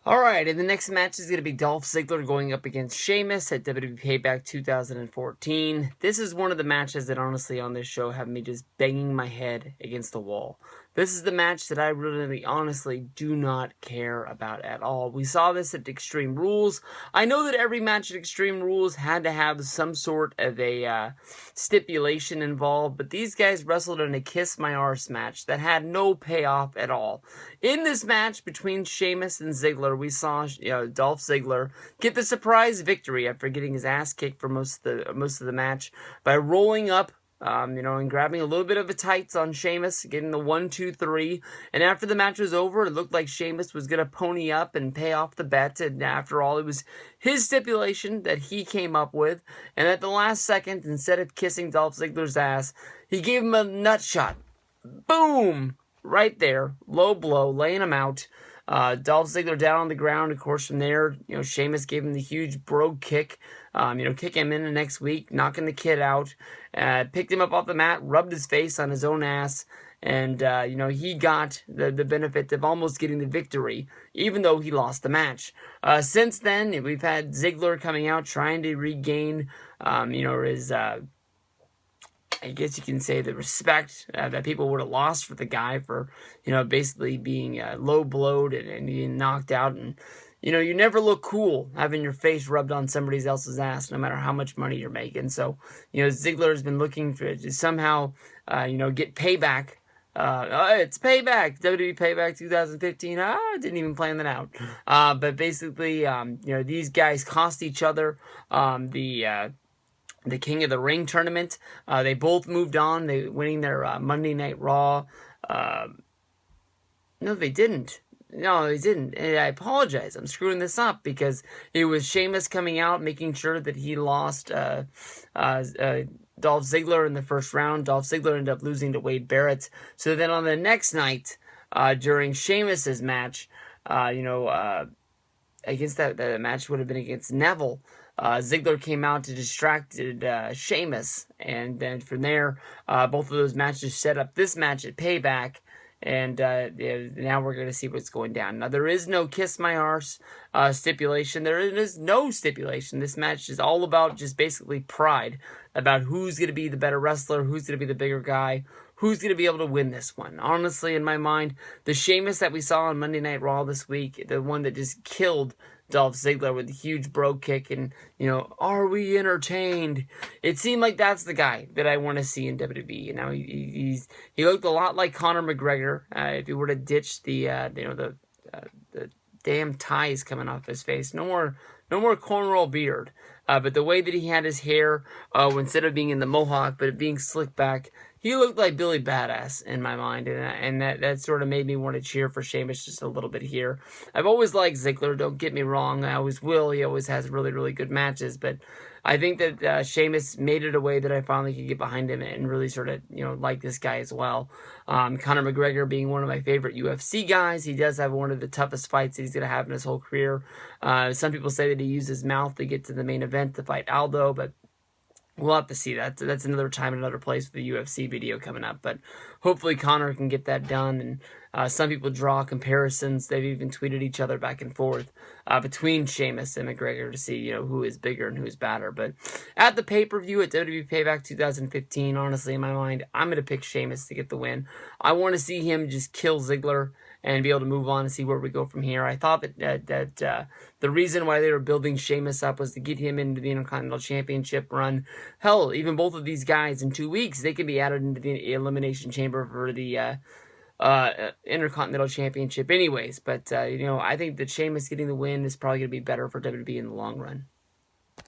Alright, and the next match is going to be Dolph Ziggler going up against Sheamus at WWE PAYBACK 2014. This is one of the matches that honestly on this show have me just banging my head against the wall. This is the match that I really honestly do not care about at all. We saw this at Extreme Rules. I know that every match at Extreme Rules had to have some sort of a stipulation involved, but these guys wrestled in a Kiss My Arse match that had no payoff at all. In this match between Sheamus and Ziggler, we saw Dolph Ziggler get the surprise victory after getting his ass kicked for most of the match by rolling up, and grabbing a little bit of a tights on Sheamus, getting the 1, 2, 3. And after the match was over, it looked like Sheamus was going to pony up and pay off the bet. And after all, it was his stipulation that he came up with. And at the last second, instead of kissing Dolph Ziggler's ass, he gave him a nut shot. Boom! Right there. Low blow, laying him out. Dolph Ziggler down on the ground. Of course, from there, Sheamus gave him the huge brogue kick. Kick him in the next week, knocking the kid out. Picked him up off the mat, rubbed his face on his own ass, and, he got the benefit of almost getting the victory, even though he lost the match. Since then, we've had Ziggler coming out, trying to regain, his, I guess you can say the respect that people would have lost for the guy for, basically being low-blowed and being knocked out. And, you never look cool having your face rubbed on somebody else's ass, no matter how much money you're making. So, Ziggler has been looking to somehow, get payback. It's payback, WWE Payback 2015. I didn't even plan that out. But basically, these guys cost each other the King of the Ring tournament. They both moved on. They winning their Monday Night Raw. No, they didn't. No, they didn't. And I apologize. I'm screwing this up because it was Sheamus coming out, making sure that he lost Dolph Ziggler in the first round. Dolph Ziggler ended up losing to Wade Barrett. So then on the next night, during Sheamus's match, I guess that match would have been against Neville. Ziggler came out to distract Sheamus, and then from there, both of those matches set up this match at Payback, and now we're going to see what's going down. Now, there is no Kiss My Arse stipulation. There is no stipulation. This match is all about just basically pride, about who's going to be the better wrestler, who's going to be the bigger guy, who's going to be able to win this one. Honestly, in my mind, the Sheamus that we saw on Monday Night Raw this week, the one that just killed Dolph Ziggler with a huge brogue kick and, are we entertained? It seemed like that's the guy that I want to see in WWE. Now, he looked a lot like Conor McGregor. If he were to ditch the damn ties coming off his face. No more cornrow beard. But the way that he had his hair, instead of being in the mohawk, but it being slicked back, he looked like Billy Badass in my mind, and that sort of made me want to cheer for Sheamus just a little bit here. I've always liked Ziggler, don't get me wrong. I always will. He always has really, really good matches, but I think that Sheamus made it a way that I finally could get behind him and really sort of, like this guy as well. Conor McGregor being one of my favorite UFC guys. He does have one of the toughest fights that he's going to have in his whole career. Some people say that he used his mouth to get to the main event to fight Aldo, but we'll have to see. That's another time, another place with the UFC video coming up. But hopefully Conor can get that done. And some people draw comparisons. They've even tweeted each other back and forth between Sheamus and McGregor to see, who is bigger and who is badder. But at the pay-per-view at WWE Payback 2015, honestly, in my mind, I'm going to pick Sheamus to get the win. I want to see him just kill Ziggler and be able to move on and see where we go from here. I thought that the reason why they were building Sheamus up was to get him into the Intercontinental Championship run. Hell, even both of these guys in 2 weeks, they can be added into the Elimination Chamber for the Intercontinental Championship anyways. But, I think that Sheamus getting the win is probably going to be better for WWE in the long run.